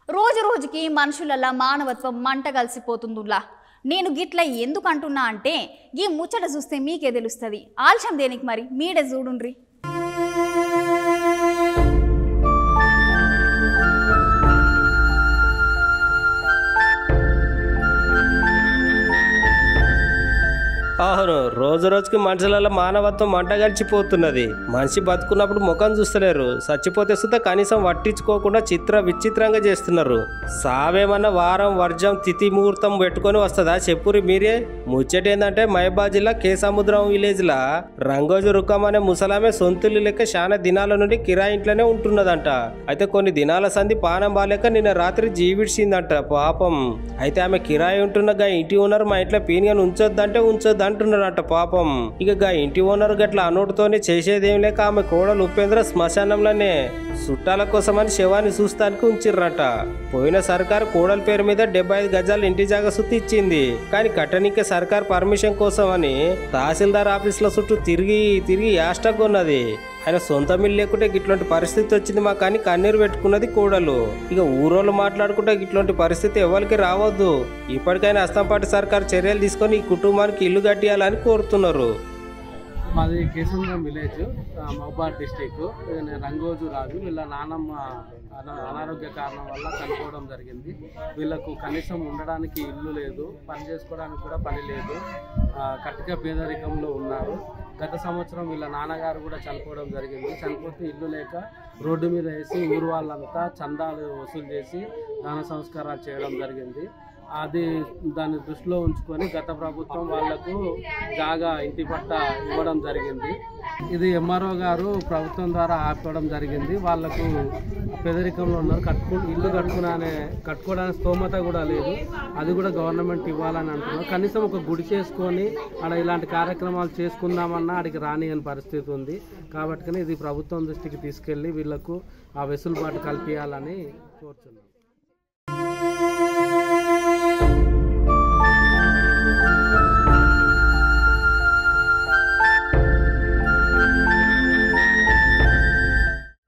రోజు రోజుకి మనుషులలా మానవత్వం మంట కలిసిపోతుందిలా. నేను గిట్ల ఎందుకు అంటున్నా అంటే ఈ ముచ్చట చూస్తే మీకే తెలుస్తుంది. ఆల్చం దేనికి మరి మీడే చూడుండ్రి. అవును, రోజు రోజుకి మనుషులలో మానవత్వం మంటగలిచిపోతున్నది. మనిషి బతుకున్నప్పుడు ముఖం చూస్తలేరు, చచ్చిపోతే సుత కనీసం పట్టించుకోకుండా విచిత్రంగా చేస్తున్నారు. సావేమన్నా వారం వర్జం తిథి ముహూర్తం పెట్టుకొని వస్తుందా చెప్పురి మీరే. ముచ్చటేందంటే మహబాద్ జిల్లా కేసముద్రం విలేజ్ లా రంగోజు రుక్కం అనే ముసలామె సొంతులు లెక్క చాలా దినాల నుండి కిరాయి ఇంట్లోనే ఉంటున్నదంట. అయితే కొన్ని దినాల సంధి పానం బాలేక నిన్న రాత్రి జీవిడ్చిందంట పాపం. అయితే ఆమె కిరాయి ఉంటున్న ఇంటి ఓనర్ మా ఇంట్లో పీనియన్ ఉంచొద్దంటే ఉంచొద్దు అంటున్నారట పాపం. ఇక ఇంటి ఓనర్ గట్ల అనోటుతోనే చేసేదేం లేక ఆమె కోడలు ఉపేంద్ర శ్మశానంలోనే చుట్టాల కోసమని శవాన్ని చూస్తానికి ఉంచిర్రట. పోయిన సర్కారు కోడల పేరు మీద 75 గజాలు ఇంటి జాగా సుత్తి ఇచ్చింది. కానీ కట్టనీకే సర్కార్ పర్మిషన్ కోసం అని తహసీల్దార్ ఆఫీసుల చుట్టూ తిరిగి యాస్టగొన్నది. ఆయన సొంత మిల్లు లేకుంటే గిట్లాంటి పరిస్థితి వచ్చింది మా కానీ కన్నీరు పెట్టుకున్నది కోడలు. ఇక ఊరోళ్ళు మాట్లాడుకుంటే గిట్లాంటి పరిస్థితి ఎవరికి రావద్దు. ఇప్పటికైనా అస్తంపాటి సర్కారు చర్యలు తీసుకొని ఈ కుటుంబానికి ఇల్లు కట్టియాలని కోరుతున్నారు. మాది కేసముద్రం విలేజ్, మహబాద్ డిస్టిక్. రంగోజు రాజు వీళ్ళ నానమ్మ అనారోగ్య కారణం వల్ల చనిపోవడం జరిగింది. వీళ్ళకు కనీసం ఉండడానికి ఇల్లు లేదు, పని చేసుకోవడానికి కూడా పని లేదు, కటిక పేదరికంలో ఉన్నారు. గత సంవత్సరం వీళ్ళ నాన్నగారు కూడా చనిపోవడం జరిగింది. చనిపోతే ఇల్లు లేక రోడ్డు మీద వేసి ఊరు వాళ్ళంతా చందాలు వసూలు చేసి దాన సంస్కారాలు చేయడం జరిగింది. దాన్ని దృష్టిలో ఉంచుకొని గత ప్రభుత్వం వాళ్లకు జాగా ఇంటి పట్ట ఇవ్వడం జరిగింది. ఇది ఎంఆర్ఓ గారు ప్రభుత్వం ద్వారా ఆపడం జరిగింది. వాళ్లకు పేదరికంలో ఉన్నారు, ఇల్లు కట్టుకోవడానికి స్తోమత కూడా లేదు. అది కూడా గవర్నమెంట్ ఇవ్వాలని అంటున్నారు. కనీసం ఒక గుడి చేసుకొని అక్కడ ఇలాంటి కార్యక్రమాలు చేసుకుందామన్నా అడిగి రానియని పరిస్థితి ఉంది. కాబట్టి ఇది ప్రభుత్వం దృష్టికి తీసుకెళ్లి వీళ్లకు ఆ వెసులుబాటు కల్పించాలని కోరుతున్నాం.